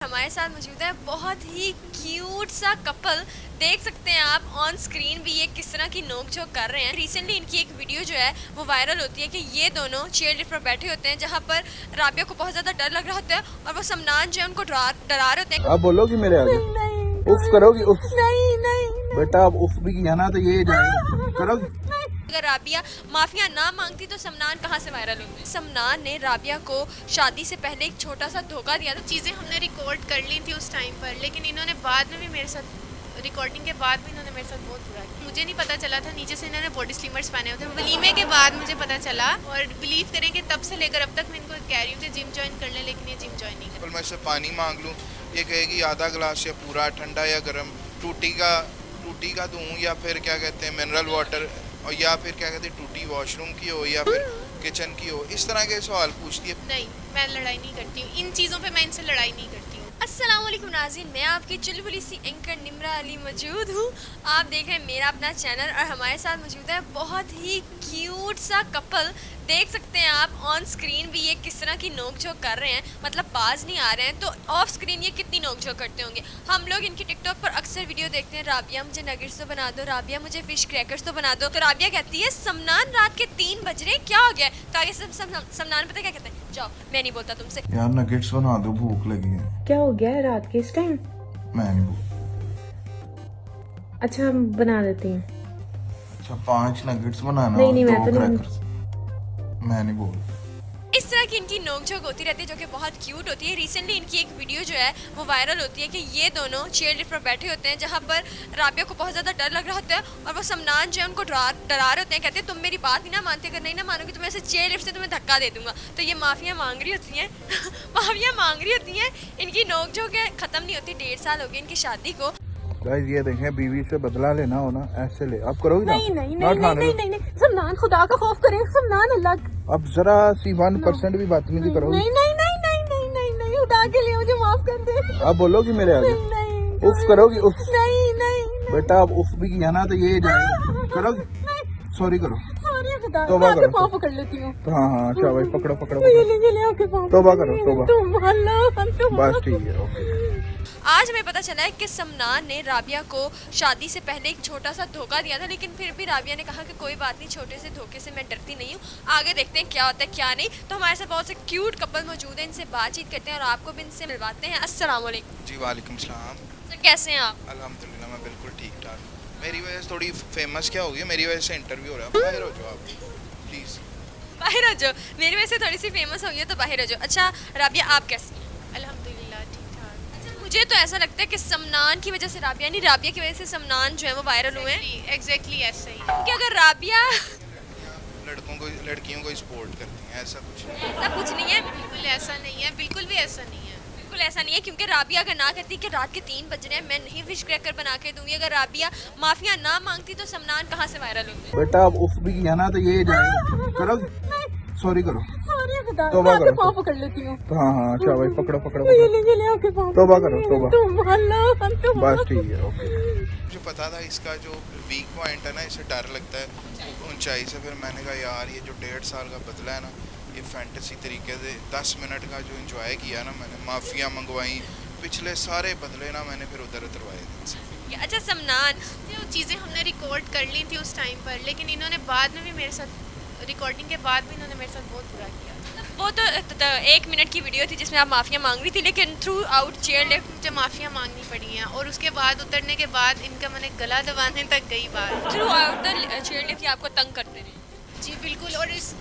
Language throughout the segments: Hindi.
हमारे साथ मौजूद है बहुत ही क्यूट सा कपल। देख सकते हैं आप ऑन स्क्रीन भी ये किस तरह की नोक-झोंक कर रहे हैं। रिसेंटली इनकी एक वीडियो जो है वो वायरल होती है कि ये दोनों चेयर लिफ्ट पर बैठे होते हैं जहाँ पर राबिया को बहुत ज्यादा डर लग रहा होता है और वो समनान जो है उनको डरा रहे होते हैं। आप बोलोगी मेरे आगे? उफ करोगी? उफ नहीं नहीं बेटा, आप उफ भी किया ना तो ये जाएगा। करोगी? अगर राबिया माफिया ना मांगती तो समनान कहाँ से वायरल होते। समनान ने राबिया को शादी से पहले एक छोटा सा धोखा दिया था। चीज़ें हमने रिकॉर्ड कर ली थी उस टाइम पर, लेकिन इन्होंने बाद में भी मेरे साथ रिकॉर्डिंग के बाद भी इन्होंने मेरे साथ बहुत बुरा किया। मुझे नहीं पता चला था, नीचे से इन्होंने बॉडी स्लिमर्स पहने होते हैं। वलीमे के बाद मुझे पता चला और बिलीव करें कि तब से लेकर अब तक मैं इनको कह रही हूँ कि जिम ज्वाइन कर लें, लेकिन ये जिम ज्वाइन नहीं कर। मैं इससे पानी मांग लूँ, ये कहेगी आधा गिलास या पूरा, ठंडा या गर्म, टूटी का दूँ या फिर क्या कहते हैं मिनरल वाटर, और या फिर क्या कहते हैं टूटी वॉशरूम की हो या फिर किचन की हो। इस तरह के सवाल पूछती है। नहीं, मैं लड़ाई नहीं करती हूँ इन चीज़ों पे, मैं इनसे लड़ाई नहीं करती हूँ। अस्सलाम वालेकुम नाज़रीन, मैं आपकी चुलबुली सी एंकर निम्रा अली मौजूद हूँ। आप देख रहे हैं मेरा अपना चैनल और हमारे साथ मौजूद है बहुत ही क्यूट सा कपल। देख सकते हैं आप ऑन स्क्रीन भी ये किस तरह की नोक-झोंक कर रहे हैं, मतलब बाज नहीं आ रहे हैं तो ऑफ स्क्रीन ये कितनी नोक-झोंक करते होंगे। हम लोग इनकी टिकटॉक पर अक्सर वीडियो देखते हैं, राबिया मुझे नगेट्स तो बना दो, राबिया मुझे फिश क्रैकर्स तो बना दो। तो राबिया कहती है समनान रात के 3 बज रहे, क्या हो गया? तो आगे समनान पता क्या कहते हैं, जाओ मैं नहीं बोलता तुमसे। यार नगेट्स बना दो, भूख लगी है। क्या हो गया है रात के इस टाइम? मैं नहीं बोल। अच्छा हम बना देती हैं। अच्छा 5 नगेट्स बनाना नहीं, और नहीं, मैं 2 तो नहीं। क्रैकर्स। मैं नहीं बोल। इस तरह की इनकी नोक-झोंक होती रहती है जो कि बहुत क्यूट होती है। रिसेंटली इनकी एक वीडियो जो है वो वायरल होती है कि ये दोनों चेयर लिफ्ट पर बैठे होते हैं जहाँ पर राबिया को बहुत ज़्यादा डर लग रहा होता है और वो समनान जो है उनको डरा रहे होते हैं। कहते हैं तुम मेरी बात नहीं ना मानते, अगर नहीं ना मानोगी तो मैं ऐसे चेयर लिफ्ट से तुम्हें धक्का दे दूंगा। तो ये माफिया मांग रही होती हैं माफिया मांग रही होती हैं। इनकी नोक-झोंक ख़त्म नहीं होती। 1.5 साल हो गए इनकी शादी को। गाइस ये देखें, बीवी से बदला लेना हो ना ऐसे ले। आप करोगी ना? नहीं नहीं ना नहीं ठाने नहीं दो। नहीं नहीं समनान खुदा का खौफ करें, समनान अल्लाह। अब जरा सी 1% भी बदतमीजी करोगी? नहीं नहीं नहीं नहीं नहीं नहीं नहीं खुदा के लिए मुझे माफ कर दे। आप बोलोगी मेरे आगे? नहीं उफ करोगी? उफ नहीं नहीं बेटा, आप उफ भी किया ना तो ये जाएगा। करोगी? सॉरी करो। सॉरी खुदा, तौबा मैं आपके करो। पाँव पकड़ लेती हूँ। तो हाँ अच्छा भाई, पकड़ो पकड़ो ये पकड़ो। लेंगे ले आपके पाँव। तौबा करो, तौबा। तुम अल्लाह बस ठीक है, ओके। आज हमें पता चला है कि समनान ने राबिया को शादी से पहले एक छोटा सा धोखा दिया था, लेकिन फिर भी राबिया ने कहा कि कोई बात नहीं, छोटे से धोखे से मैं डरती नहीं हूँ। आगे देखते हैं क्या होता है क्या नहीं। तो हमारे साथ बहुत से क्यूट कपल मौजूद हैं, इनसे बातचीत करते हैं और आपको भी इनसे मिलवाते हैं। अस्सलाम वालेकुम। जी वालेकुम सलाम। तो कैसे हैं आप? अल्हम्दुलिल्लाह मैं बिल्कुल ठीक ठाक। मेरी वजह से थोड़ी फेमस क्या होगी, मेरी वजह से इंटरव्यू हो रहा है। बाहर हो जाओ आप प्लीज़। बाहर हो जाओ, मेरी वजह से थोड़ी सी फेमस हो गई है तो बाहर हो जाओ। अच्छा राबिया आप कैसी हैं? अल्हम्दुलिल्लाह ठीक ठाक। अच्छा मुझे तो ऐसा लगता है कि समनान की वजह से राबिया नहीं, राबिया की वजह से समनान जो है वो वायरल हुए हैं। एग्जैक्टली ऐसा ही। क्योंकि अगर राबिया लड़कियों को सपोर्ट करती हैं, ऐसा कुछ नहीं। ऐसा कुछ नहीं है, बिल्कुल ऐसा नहीं है, बिल्कुल भी ऐसा नहीं है। बिल्कुल ऐसा नहीं है। क्योंकि राबिया अगर ना कहती कि रात के 3 बज रहे हैं मैं नहीं फिश क्रैकर बना के दूंगी, अगर राबिया माफिया ना मांगती तो समनान कहाँ से वायरल होते। बेटा, आप उफ भी किया ना तो ये जाएगा। करोगी? सॉरी करो। सॉरी खुदा, तौबा मैं आपके करो। पाँव पकड़ लेती हूँ। तो हाँ हाँ अच्छा भाई, पकड़ो पकड़ो ये पकड़ो। लेंगे ले आपके पाँव। तौबा करो, तौबा। तुम अल्लाह तुम। बस ठीक है, ओके। मुझे पता था इसका जो वीक पॉइंट है ना, इसे डर लगता है ऊंचाई से। फिर मैंने कहा यार ये जो 1.5 साल का बदला है ना, ये फैंटेसी तरीके से 10 मिनट का जो इंजॉय किया ना मैंने, माफिया मंगवाई, पिछले सारे बदले ना मैंने फिर उधर उतरवाए। अच्छा समनान, जो चीज़ें हमने रिकॉर्ड कर ली थी उस टाइम पर, लेकिन इन्होंने बाद में भी मेरे साथ रिकॉर्डिंग के बाद भी इन्होंने मेरे साथ बहुत बुरा किया। वो तो 1 मिनट की वीडियो थी जिसमें आप माफिया मांग रही थी, लेकिन थ्रू आउट चेयर लिफ्ट मुझे माफिया मांगनी पड़ी हैं और उसके बाद उतरने के बाद इनका मैंने गला दबाने तक गई बात। Through out the chair lift आपको तंग करते रहे। जी बिल्कुल, और इस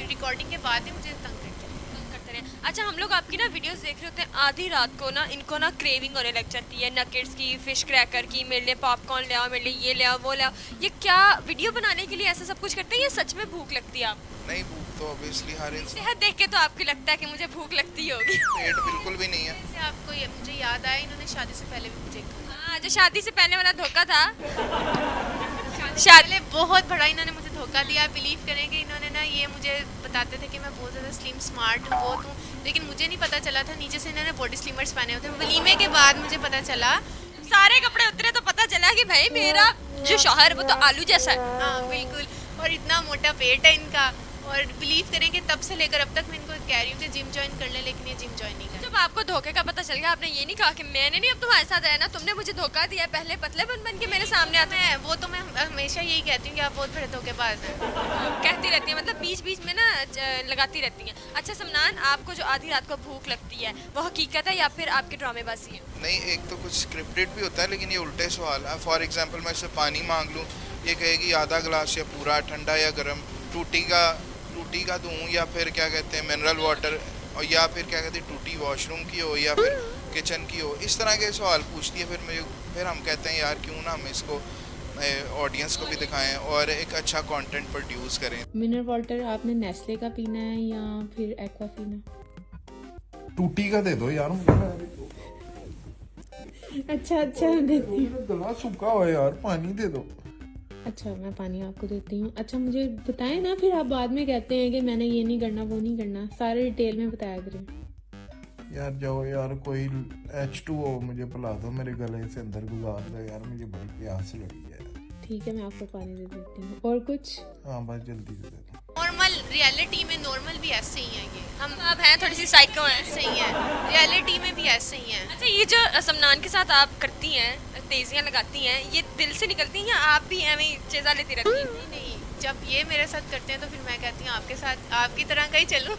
रिकॉर्डिंग के बाद ही मुझे तंग करते हैं। तंग करते रहे। अच्छा हम लोग आपकी ना वीडियोस देख रहे होते हैं, आधी रात को ना इनको ना क्रेविंग होने लग जाती है नगेट्स की, फिश क्रैकर की, मेरे लिए पॉपकॉर्न ले आओ, मेरे लिए ये ले आओ वो ले आओ। ये क्या वीडियो बनाने के लिए ऐसा सब कुछ करते हैं या सच में भूख लगती है आप? नहीं, भूख तो ऑब्वियसली हर इंसान, सेहत देख के तो आपको लगता है कि मुझे भूख लगती होगी। पेट बिल्कुल भी नहीं है। जैसे आपको मुझे याद आया, इन्होंने शादी से पहले भी मुझे हाँ जो शादी से पहले वाला धोखा था। पहले बहुत बड़ा इन्होंने मुझे धोखा दिया। बिलीव करेंगे इन्होंने ना, ये मुझे बताते थे कि मैं बहुत ज़्यादा स्लिम स्मार्ट हूँ, बहुत हूँ, लेकिन मुझे नहीं पता चला था नीचे से इन्होंने बॉडी स्लिमर्स पहने होते हैं। वलीमे के बाद मुझे पता चला। सारे कपड़े उतरे तो पता चला कि भाई मेरा जो शौहर वो तो आलू जैसा है। हाँ बिल्कुल, और इतना मोटा पेट है इनका। और बिलीव करें कि तब से लेकर अब तक मैं इनको कह रही हूँ कि जिम ज्वाइन कर लें, लेकिन ये जिम ज्वाइन नहीं कर। तो अब आपको धोखे का पता चल गया, आपने ये नहीं कहा कि मैंने नहीं अब तुम्हारे साथ रहना, तुमने मुझे धोखा दिया, पहले पतले बन के मेरे सामने आते हैं। वो तो मैं हमेशा यही कहती हूँ कि आप बहुत बड़े धोखेबाज हैं। कहती रहती है, मतलब बीच बीच में ना लगाती रहती हैं। अच्छा समनान, आपको जो आधी रात को भूख लगती है वो हकीकत है या फिर आपकी ड्रामेबाजी है? नहीं, एक तो कुछ स्क्रिप्टेड भी होता है, लेकिन ये उल्टे सवाल है। फॉर एग्जांपल मैं इससे पानी मांग लूँ, ये कहेगी आधा गिलास या पूरा, ठंडा या गर्म, टूटी का दूँ या फिर क्या कहते हैं मिनरल वाटर, और या फिर क्या कहते हैं टूटी वॉशरूम की हो या फिर किचन की हो। इस तरह के सवाल पूछती है। फिर हम कहते हैं यार क्यों ना हम इसको ऑडियंस को भी दिखाएं और एक अच्छा कंटेंट प्रोड्यूस करें। मिनरल वाटर आपने नेस्ले का पीना है या फिर एक्वा पीना? टूटी का दे दो यार मुझे। अच्छा देती हूँ। गला सूखा हो यार, पानी दे दो। अच्छा मैं पानी आपको देती हूँ। अच्छा मुझे बताएं ना, फिर आप बाद में कहते हैं कि मैंने ये नहीं करना वो नहीं करना, सारे डिटेल में बताया करें। यार जाओ यार, कोई H2O मुझे पिला दो, मेरे गले से अंदर गुजार दो यार, मुझे बड़ी प्यास लगी है। ठीक है मैं आपको पानी दे देती हूँ। और कुछ? हाँ बस जल्दी से दे दो। नॉर्मल रियलिटी में नॉर्मल भी ऐसे ही हैं ये, हम अब हैं थोड़ी सी साइको हैं। ऐसे ही हैं, रियलिटी में भी ऐसे ही हैं। अच्छा ये जो समनान के साथ आप करती हैं, तेजियां लगाती हैं, ये दिल से निकलती हैं या आप भी एवं ही चेज़ा लेती रहती हैं? नहीं, जब ये मेरे साथ करते हैं तो फिर मैं कहती हूँ आपके साथ आपकी तरह का ही चलूँ।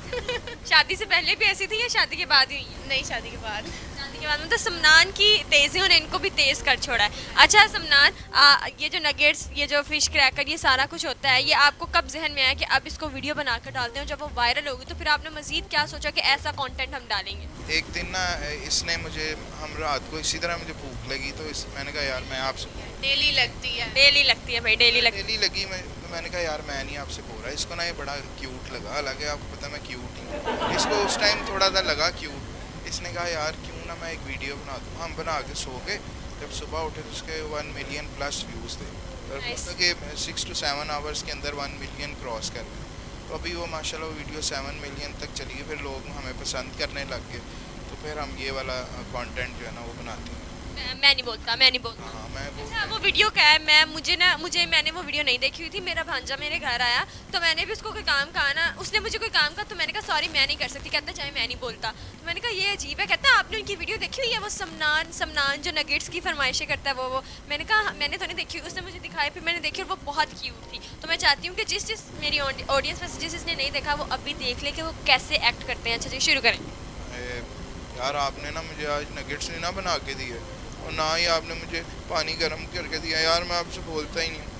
शादी से पहले भी ऐसी थी या शादी के बाद ही हुई है? नहीं, शादी के बाद। शादी के बाद मतलब समनान की तेजियों ने इनको भी तेज कर छोड़ा है। अच्छा समनान, ये जो नगेट्स, ये जो फिश क्रैकर, ये सारा कुछ होता है, ये आपको कब जहन में आया कि अब इसको वीडियो बनाकर डालते हैं? जब वो वायरल होगी तो फिर आपने मजीद क्या सोचा कि ऐसा कंटेंट हम डालेंगे? एक दिन ना इसने मुझे, हम रात को इसी तरह मुझे भूख लगी तो मैंने कहा यार मैं आपसे, डेली लगती है। डेली लगती है भाई, डेली लगती डेली लगी। मैंने कहा यार मैं नहीं आपसे बोल रहा, इसको ना ये बड़ा क्यूट लगा। हालांकि आपको पता मैं क्यूट हूँ, इसको उस टाइम थोड़ा सा लगा क्यूट। इसने कहा यार क्यों ना मैं एक वीडियो बना दूँ। हम बना के सो गए, जब सुबह उठे तो उसके 1 मिलियन प्लस व्यूज़ थे। और मतलब कि 6 to 7 आवर्स के अंदर 1 मिलियन क्रॉस कर गए। तो अभी वो माशाल्लाह वो वीडियो 7 मिलियन तक चली गई। फिर लोग हमें पसंद करने लग गए, तो फिर हम ये वाला कंटेंट जो है ना वो बनाते हैं। मैं नहीं बोलता। हाँ मैं अच्छा वो वीडियो क्या है? मैंने वो वीडियो नहीं देखी हुई थी। मेरा भांजा मेरे घर आया तो मैंने भी उसको कोई काम कहा ना, उसने मुझे कोई काम कहा तो मैंने कहा सॉरी मैं नहीं कर सकती। कहता चाहे मैं नहीं बोलता। तो मैंने कहा ये अजीब है। कहता आपने उनकी वीडियो देखी हुई है? वो समनान जो नगेट्स की फरमाइशें करता है वो। मैंने कहा मैंने तो नहीं देखी हुई। उसने मुझे दिखाई, फिर मैंने देखी और वो बहुत क्यूट थी। तो मैं चाहती हूँ कि जिस मेरी ऑडियंस में से जिसने नहीं देखा वो अभी देख ले कि वो कैसे एक्ट करते हैं। अच्छा जी शुरू करें। यार आपने ना मुझे आज नगेट्स नहीं ना बना के दिए और ना ही आपने मुझे पानी गर्म करके दिया। यार मैं आपसे बोलता ही नहीं।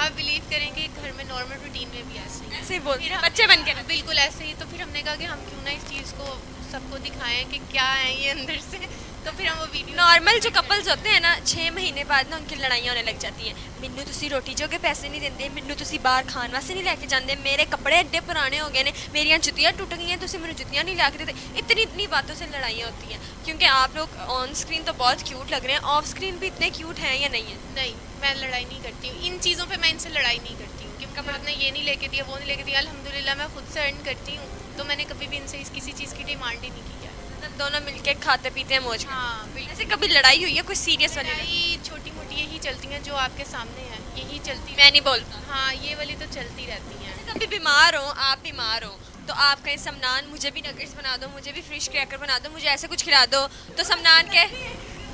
आप बिलीव करेंगे घर में नॉर्मल रूटीन में भी ऐसे ही ऐसे ही बोल फिर हम- बच्चे बन के ना। बिल्कुल ऐसे ही। तो फिर हमने कहा कि हम क्यों ना इस चीज़ को सबको दिखाएं कि क्या है ये अंदर से। तो फिर हम वो वीडियो नॉर्मल जो कपल्स होते हैं ना 6 महीने बाद ना उनकी लड़ाइयाँ होने लग जाती हैं। मिन्नू तुसी रोटी जोगे पैसे नहीं देंदे, मिन्नू तुसी बाहर खान वास्ते नहीं लेके जाते, मेरे कपड़े एड्डे पुराने हो गए ने, मेरियां जुतियाँ टूट गई हैं, तुसी मेरी जुतियाँ नहीं ला के देते। इतनी बातों से लड़ाइयाँ होती हैं क्योंकि आप लोग ऑन स्क्रीन तो बहुत क्यूट लग रहे हैं, ऑफ स्क्रीन भी इतने क्यूट हैं या नहीं है? नहीं, मैं लड़ाई नहीं करती हूँ इन चीज़ों पे। मैं इनसे लड़ाई नहीं करती हूँ कि आपने ये नहीं लेके दिया वो नहीं लेके दिया। अल्हम्दुलिल्लाह मैं खुद से अर्न करती हूँ, तो मैंने कभी भी इनसे किसी चीज़ की डिमांड ही नहीं की है। मतलब दोनों मिलके खाते पीते हैं मौज। हाँ बिल्कुल। ऐसे कभी लड़ाई हुई है कोई सीरियस वाली? लड़ाई छोटी मोटी यही चलती हैं जो आपके सामने है, यही चलती मैं नहीं बोलता। हाँ ये वाली तो चलती रहती हैं। कभी बीमार हो, आप बीमार हो तो आप कहें समनान मुझे भी नगेट्स बना दो, मुझे भी फिश क्रैकर बना दो, मुझे ऐसे कुछ खिला दो, तो समनान के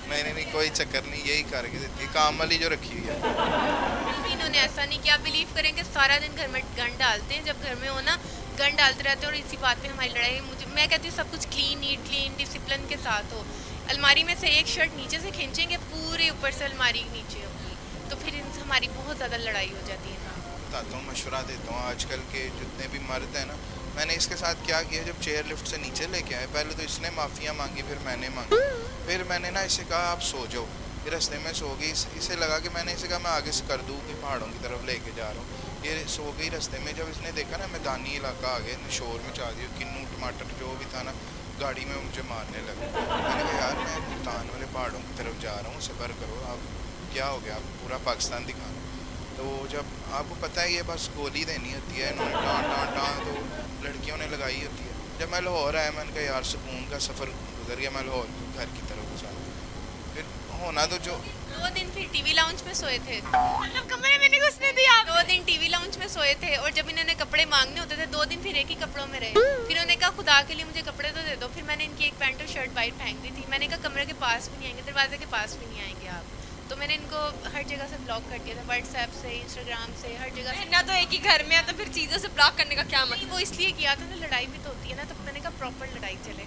नहीं कोई चक्कर नहीं, यही करके देती है काम वाली जो रखी हुई है। भी इन्होंने ऐसा नहीं किया। बिलीव करेंगे सारा दिन घर में गन डालते हैं, जब घर में हो ना गन डालते रहते हैं और इसी बात पे हमारी लड़ाई। मैं कहती हूँ सब कुछ क्लीन डिसिप्लिन के साथ हो। अलमारी में से एक शर्ट नीचे से खींचेंगे, पूरे ऊपर से अलमारी नीचे होगी, तो फिर इनसे हमारी बहुत ज़्यादा लड़ाई हो जाती है। बताता हूँ, मशवरा देता हूँ। आजकल के जितने भी मर्द हैं ना, मैंने इसके साथ क्या किया, जब चेयर लिफ्ट से नीचे लेके आए, पहले तो इसने माफ़िया मांगी, फिर मैंने मांगी, फिर मैंने ना इसे कहा आप सो जाओ। फिर रास्ते में सो गई। इसे लगा कि मैंने इसे कहा मैं आगे से कर दूँ कि पहाड़ों की तरफ लेके जा रहा हूँ। ये सो गई रास्ते में। जब इसने देखा ना मैदानी इलाका आ गया, शोर मचा दिया, किन्नू टमाटर जो भी था ना गाड़ी में मुझे मारने लगा। मैंने कहा यार मैं मुल्तान वाले पहाड़ों की तरफ जा रहा हूँ, सब्र करो। आप क्या हो गया, आप पूरा पाकिस्तान दिखाना। तो जब आपको पता है ये बस गोली देनी होती है, इन्होंने टाँ तो लड़कियों ने लगाई होती है। जब मैं लाहौर आया मैंने कहा यार सुकून का सफ़र गुजर गया, मैं लाहौर घर की तरफ गुजारा। फिर होना तो जो 2 दिन फिर टीवी लाउंज में सोए थे, मतलब कमरे में नहीं घुसने दिया आप? 2 दिन टीवी लाउंज में सोए थे, और जब इन्होंने कपड़े मांगने होते थे 2 दिन फिर एक ही कपड़ों में रहे। फिर उन्होंने कहा खुदा के लिए मुझे कपड़े तो दे दो। फिर मैंने इनकी एक पैंट और शर्ट बाहर फेंक दी थी। मैंने कहा कमरे के पास भी नहीं आएंगे, दरवाजे के पास भी नहीं आएंगे आप। तो मैंने इनको हर जगह से ब्लॉक कर दिया था, व्हाट्सएप से, इंस्टाग्राम से, हर जगह से। रहना तो एक ही घर में है, तो फिर चीज़ों से ब्लॉक करने का क्या मतलब? वो इसलिए किया था ना, लड़ाई भी तो होती है ना, तो मैंने कहा प्रॉपर लड़ाई चले।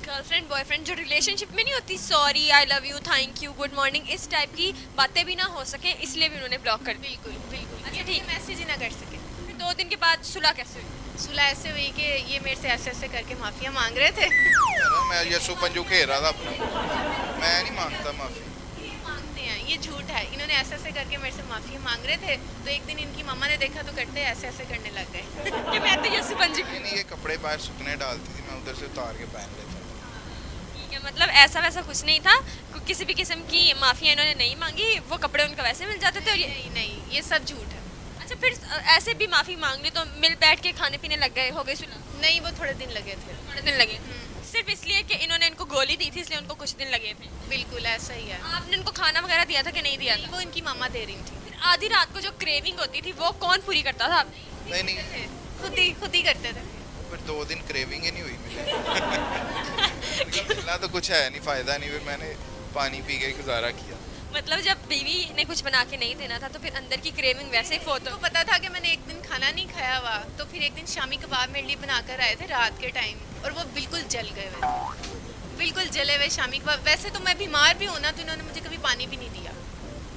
गर्लफ्रेंड बॉयफ्रेंड जो रिलेशनशिप में नहीं होती, sorry, I love you, thank you, good morning, इस टाइप की बातें भी ना हो सके, इसलिए भी उन्होंने ब्लॉक कर दी। बिल्कुल बिल्कुल। अच्छा, ये ठीक। मैसेज ही ना कर सके। फिर 2 दिन के बाद सुलह कैसे हुई? सुलह ऐसे हुई कि ये मेरे से ऐसे ऐसे करके माफिया मांग रहे थे। मैं यसु पंजू खेल रहा था अपना, मैं नहीं मांगता माफ़ी। ये मांगते हैं, ये झूठ है। इन्होंने ऐसे ऐसे करके मेरे से माफिया मांग रहे थे, तो एक दिन इनकी मम्मा ने देखा तो करते ऐसे ऐसे करने लग गए। कि मैं तो यसी बन चुकी हूँ। नहीं, ये कपड़े बाहर सूखने डालती थी, मैं उधर से उतार के पहन लेता था। ठीक है, मतलब ऐसा वैसा कुछ नहीं था, किसी भी किस्म की माफिया इन्होंने नहीं मांगी, वो कपड़े उनको वैसे मिल जाते थे और ये। नहीं नहीं, ये सब झूठ है। अच्छा, फिर ऐसे भी माफी मांग ली तो मिल बैठ के खाने पीने लग गए, हो गई सुलह? नहीं, वो थोड़े दिन लगे थे। थोड़े दिन लगे, सिर्फ इसलिए कि इन्होंने इनको गोली दी थी, इसलिए उनको कुछ दिन लगे थे। बिल्कुल ऐसा ही है। आपने इनको खाना वगैरह दिया था कि नहीं दिया था? वो इनकी मम्मा दे रही थी। फिर आधी रात को जो क्रेविंग होती थी वो कौन पूरी करता था? आप? नहीं, खुद ही करते थे। फिर 2 दिन क्रेविंग ही नहीं हुई मुझे। मिला तो कुछ है नहीं, फ़ायदा नहीं, फिर मैंने पानी पी के गुजारा किया। मतलब जब बीवी ने कुछ बना के नहीं देना था तो फिर अंदर की क्रेविंग वैसे ही फोत तो पता था कि मैंने एक दिन खाना नहीं खाया हुआ, तो फिर एक दिन शामी कबाब मेरे लिए बनाकर आए थे रात के टाइम, और वो बिल्कुल जल गए हुए थे, बिल्कुल जले हुए शामी कबाब। वैसे तो मैं बीमार भी हूँ ना, तो इन्होंने मुझे कभी पानी भी नहीं दिया।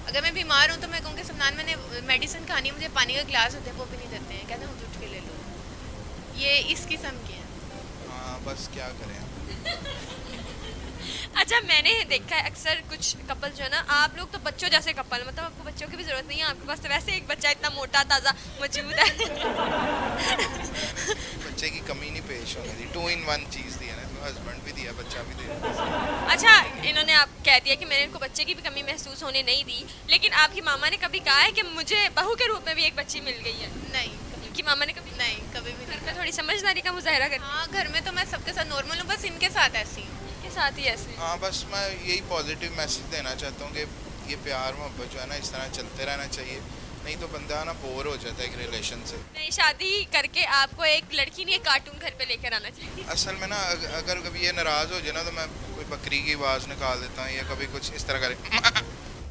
अगर मैं बीमार हूँ तो मैं कहूँगी सफनान मैंने मेडिसिन खानी है, मुझे पानी का गिलास होते हैं वो भी नहीं देते हैं, कहते हैं उठ के ले लो। ये इस किस्म के हैं। हाँ, बस क्या करें अब। अच्छा, मैंने देखा है अक्सर कुछ कपल जो है ना, आप लोग तो बच्चों जैसे कपल, मतलब आपको बच्चों की भी जरूरत नहीं है, आपके पास तो वैसे एक बच्चा इतना मोटा ताज़ा मौजूद है। बच्चे की कमी नहीं पेश होने दी, 2 in 1 चीज़ दी है ना, तो हस्बैंड भी दिया, बच्चा भी दिया। अच्छा, इन्होंने आप कह दिया कि मैंने इनको बच्चे की भी कमी महसूस होने नहीं दी, लेकिन आपकी मामा ने कभी कहा है कि मुझे बहू के रूप में भी एक बच्ची मिल गई है? नहीं, इनकी मामा ने कभी? नहीं, कभी भी घर नहीं। पे थोड़ी समझदारी का मुजाहरा कर? हाँ, घर में तो मैं सबके साथ नॉर्मल हूँ, बस इनके साथ ऐसी हूँ। के साथ ही ऐसे? हाँ, बस मैं यही पॉजिटिव मैसेज देना चाहता हूँ कि ये प्यार मोहब्बत जो है ना इस तरह चलते रहना चाहिए, नहीं तो बंदा ना बोर हो जाता है एक रिलेशन से। नहीं, शादी करके आपको एक लड़की नहीं, एक कार्टून घर पे लेकर आना चाहिए। असल में ना अगर कभी ये नाराज़ हो जाए ना, तो मैं कोई बकरी की आवाज़ निकाल देता हूँ या कभी कुछ इस तरह करे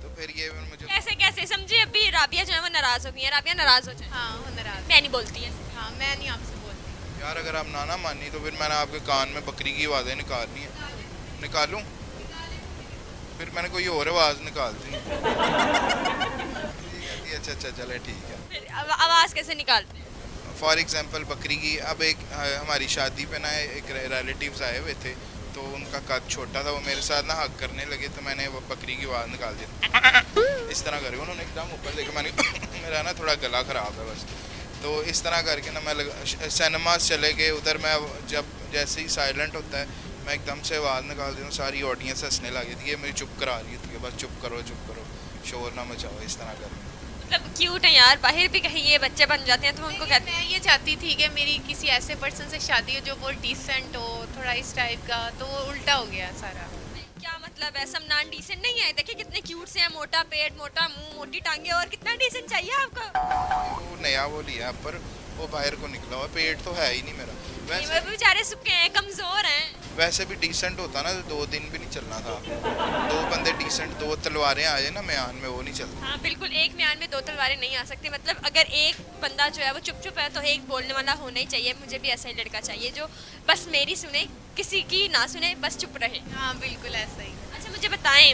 तो फिर ये मुझे कैसे कैसे समझिए, अभी राबिया जो है वो नाराज हो गई है, राबिया नाराज हो जाए। हाँ, वो नाराज। मैं नहीं बोलती है। हाँ, मैं नहीं आपसे बोलती। यार अगर आप ना मानी तो फिर मैंने आपके कान में बकरी की आवाज़ें निकालनी है, निकालूं? फिर मैंने कोई और आवाज़ निकाल दी। अच्छा चले ठीक है। फिर आवाज कैसे निकालते हैं? फॉर एग्जांपल बकरी की, अब एक हमारी शादी पे ना एक रिलेटिव्स आए हुए थे, तो उनका कद छोटा था, वो मेरे साथ ना हक करने लगे, तो मैंने वो बकरी की आवाज़ निकाल दी इस तरह करके। उन्होंने एकदम ऊपर देखा, मैंने मेरा ना थोड़ा गला ख़राब है बस, तो इस तरह करके ना मैं सिनेमास चले गए उधर। मैं जब जैसे ही साइलेंट होता है मैं एकदम से आवाज़ निकाल देता हूँ, सारी ऑडियंस हंसने लगी थी, ये मुझे चुप करा रही थी, बस चुप करो शोर ना मचाओ, इस तरह करके। मतलब क्यूट है यार, बाहर भी कहीं ये बच्चे बन जाते हैं तो उनको कहते मैं ये चाहती थी कि मेरी किसी ऐसे पर्सन से शादी हो जो बहुत डिसेंट हो, थोड़ा इस टाइप का, तो वो उल्टा हो गया सारा। हैं क्या मतलब है, समनान डिसेंट नहीं है? देखिए कितने क्यूट से हैं, मोटा पेट, मोटा मुंह, मोटी टांगे, और कितना डिसेंट चाहिए आपको? वो नया वो लिया पर वो बाहर को निकला हुआ, पेट तो है ही नहीं मेरा। वो भी बेचारे सूखे हैं, कमजोर हैं। वैसे भी डिसेंट होता ना तो 2 दिन भी नहीं चलना था। 2 बंदे डिसेंट, 2 तलवारें आ जाए ना म्यान में, वो नहीं चलता। हाँ बिल्कुल, एक म्यान में 2 तलवारें नहीं आ सकती। मतलब अगर एक बंदा जो है वो चुप चुप है तो एक बोलने वाला होना ही चाहिए। मुझे भी ऐसा ही लड़का चाहिए जो बस मेरी सुने, किसी की ना सुने, बस चुप रहे। हाँ बिल्कुल ऐसा ही। अच्छा मुझे बताएं,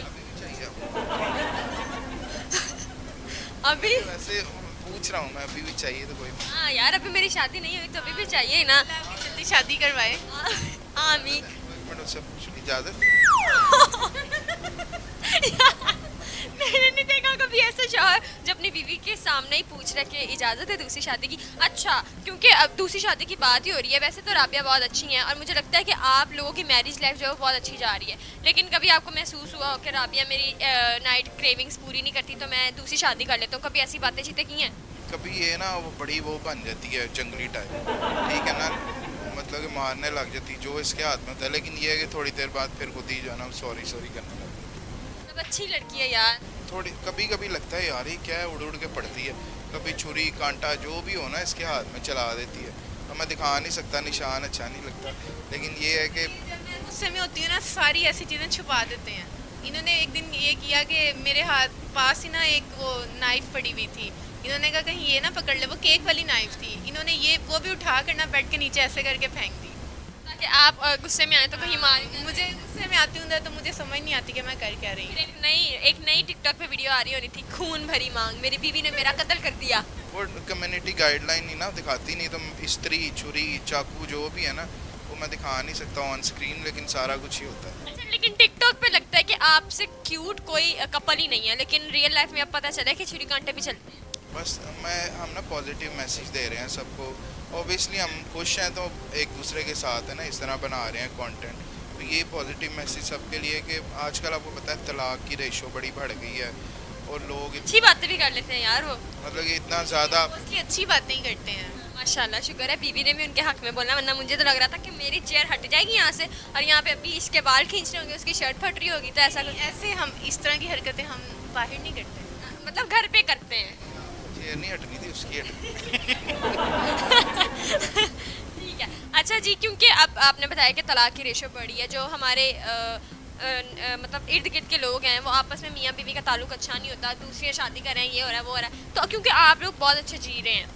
अभी वैसे पूछ रहा हूँ मैं, अभी भी चाहिए तो कोई। हाँ यार, अभी मेरी शादी नहीं हुई तो अभी भी चाहिए ना। जल्दी शादी करवाए। आमीन। उससे पूछ ली इजाज़त। मैंने नहीं देखा कभी ऐसा शौहर जो अपनी बीवी के सामने ही पूछ रहा कि इजाज़त है दूसरी शादी की। अच्छा, क्योंकि अब दूसरी शादी की बात ही हो रही है। वैसे तो राबिया बहुत अच्छी हैं और मुझे लगता है कि आप लोगों की मैरिज लाइफ जो है वो बहुत अच्छी जा रही है, लेकिन कभी आपको महसूस हुआ हो कि राबिया मेरी नाइट क्रेविंग्स पूरी नहीं करती तो मैं दूसरी शादी कर लेता हूँ? कभी ऐसी बातें चीतें की हैं? कभी ये ना वो बड़ी वो बन जाती है जंगली टाइप, ठीक है ना, मतलब कि मारने लग जाती जो इसके हाथ में होता है, लेकिन ये है कि थोड़ी देर बाद फिर खुद ही जो है ना सॉरी करने लगती। मतलब मतलब अच्छी लड़की है यार। थोड़ी कभी कभी लगता है यार ये क्या है, उड़ उड़ के पड़ती है, कभी छुरी कांटा जो भी हो ना इसके हाथ में चला देती है। तो मैं दिखा नहीं सकता निशान, अच्छा नहीं लगता, लेकिन ये है कि जब मैं गुस्से में होती हूँ ना सारी ऐसी चीज़ें छुपा देते हैं। इन्होंने एक दिन ये किया कि मेरे हाथ पास ही ना एक वो नाइफ पड़ी हुई थी, इन्होंने कहा कहीं ये ना पकड़ ले, वो केक वाली नाइफ थी, इन्होंने ये वो भी उठा कर ना बेड के नीचे ऐसे करके फेंक दी ताकि आप गुस्से में आए तो कहीं मार। मुझे गुस्से में आती हूँ तो मुझे समझ नहीं आती कि मैं कर क्या रही हूँ। एक नई टिकटॉक पे वीडियो आ रही हो रही थी, खून भरी मांग, मेरी बीवी ने मेरा कत्ल कर दिया। वो कम्युनिटी गाइडलाइन नहीं ना दिखाती, नहीं तो इस्त्री छुरी चाकू जो भी है ना वो मैं दिखा नहीं सकता ऑन स्क्रीन, लेकिन सारा कुछ ही होता है। अच्छा, लेकिन टिकटॉक पे लगता है कि आपसे क्यूट कोई कपल ही नहीं है, लेकिन रियल लाइफ में अब पता चला है कि छुरी कांटे भी चलते हैं। बस हम ना पॉजिटिव मैसेज दे रहे हैं सबको। ऑब्वियसली हम खुश हैं तो एक दूसरे के साथ है ना इस तरह बना रहे हैं कंटेंट, तो ये पॉजिटिव मैसेज सबके लिए कि आजकल आपको पता है तलाक की रेशो बड़ी बढ़ गई है और लोग अच्छी बातें भी कर लेते हैं यार वो, मतलब कि इतना ज़्यादा उसकी अच्छी बातें ही करते हैं। माशाल्लाह शुक्र है बीवी ने भी उनके हक में बोला, वरना मुझे तो लग रहा था कि मेरी चेयर हट जाएगी यहाँ से और यहाँ पे अभी इसके बाल खींच रहे होंगे, उसकी शर्ट फट रही होगी, तो ऐसा कुछ ऐसे हम इस तरह की हरकतें हम बाहर नहीं करते। मतलब घर पे करते हैं। चेयर नहीं हटनी थी, उसकी हटनी। ठीक है। अच्छा जी, क्योंकि अब आपने बताया कि तलाक की रेशो बढ़ी है, जो हमारे मतलब इर्द गिर्द के लोग हैं वो आपस में मियाँ बीवी का ताल्लुक अच्छा नहीं होता, दूसरी शादी कर रहे हैं, ये हो रहा है वो हो रहा है, तो क्योंकि आप लोग बहुत अच्छे जी रहे हैं,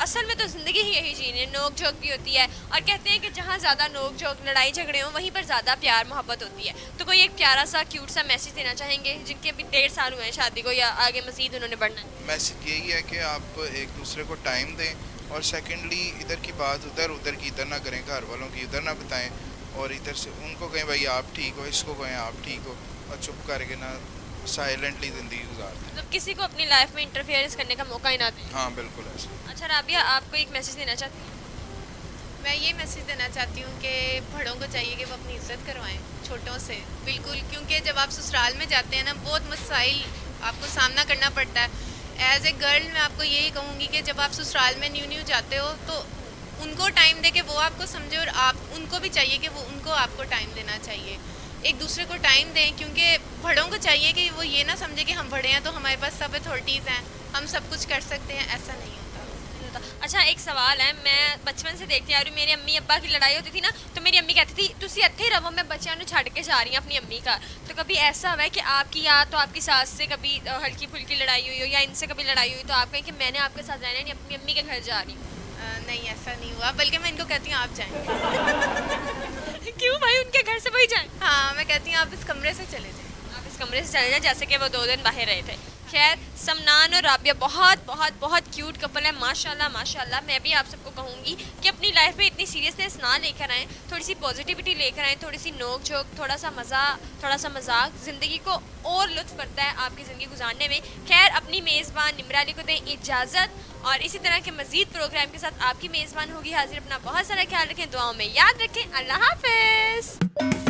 असल में तो ज़िंदगी ही यही जी रहे हैं, नोक झोंक भी होती है और कहते हैं कि जहाँ ज़्यादा नोक झोंक लड़ाई झगड़े हों वहीं पर ज़्यादा प्यार मोहब्बत होती है। तो कोई एक प्यारा सा क्यूट सा मैसेज देना चाहेंगे जिनके अभी 1.5 साल हुए हैं शादी को या आगे मज़ीद उन्होंने बढ़ना है? मैसेज यही है कि आप एक दूसरे को टाइम दें, और सेकेंडली इधर की बात उधर, उधर की इधर ना करें, घर वालों की इधर ना बताएं, और इधर से उनको कहें भाई आप ठीक हो, इसको कहें आप ठीक हो, और चुप करके ना साइलेंटली ज़िंदगी गुजारते हैं। मतलब किसी को अपनी लाइफ में इंटरफेरेंस करने का मौका ही ना दें। हाँ बिल्कुल ऐसा। अच्छा राबिया, आपको एक मैसेज देना चाहती हूँ? मैं ये मैसेज देना चाहती हूँ कि बड़ों को चाहिए कि वो अपनी इज्जत करवाएं छोटों से, बिल्कुल, क्योंकि जब आप ससुराल में जाते हैं ना बहुत मसाइल आपको सामना करना पड़ता है। एज ए गर्ल मैं आपको यही कहूँगी कि जब आप ससुराल में न्यू जाते हो तो उनको टाइम दे के वो आपको समझे, और आप उनको भी चाहिए कि वो उनको आपको टाइम देना चाहिए, एक दूसरे को टाइम दें, क्योंकि बड़ों को चाहिए कि वो ये ना समझे कि हम बड़े हैं तो हमारे पास सब अथॉरिटीज़ हैं, हम सब कुछ कर सकते हैं, ऐसा नहीं होता। अच्छा एक सवाल है, मैं बचपन से देखती आ रही हूँ, मेरी अम्मी अब्बा की लड़ाई होती थी ना तो मेरी अम्मी कहती थी तुसी इत्थे रहो, मैं बच्चों को छड़ के जा रही हूँ अपनी अम्मी का। तो कभी ऐसा हुआ है कि आपकी या तो आपकी सास से कभी हल्की फुल्की लड़ाई हुई हो या इनसे कभी लड़ाई हुई तो आप कहें कि मैंने आपके साथ रहना नहीं, अपनी अम्मी के घर जा रही हूँ? नहीं, ऐसा नहीं हुआ, बल्कि मैं इनको कहती हूँ आप जाएंगे। क्यों भाई, उनके घर से वही जाए? हाँ, मैं कहती हूँ आप इस कमरे से चले जाएं। आप इस कमरे से चले जाएं, जैसे कि वो 2 दिन बाहर रहे थे। खैर, समनान और राबिया बहुत बहुत बहुत क्यूट कपल है, माशाल्लाह माशाल्लाह। मैं भी आप सबको कहूँगी कि अपनी लाइफ में इतनी सीरियसनेस ना लेकर आएँ, थोड़ी सी पॉजिटिविटी लेकर आएँ, थोड़ी सी नोक झोंक, थोड़ा सा मज़ा, थोड़ा सा मजाक ज़िंदगी को और लुत्फ़ करता है आपकी ज़िंदगी गुजारने में। खैर, अपनी मेज़बान निम्रा अली को दें इजाज़त, और इसी तरह के मज़ीद प्रोग्राम के साथ आपकी मेज़बान होगी हाजिर। अपना बहुत सारा ख्याल रखें, दुआओं में याद रखें। अल्लाह हाफ़िज़।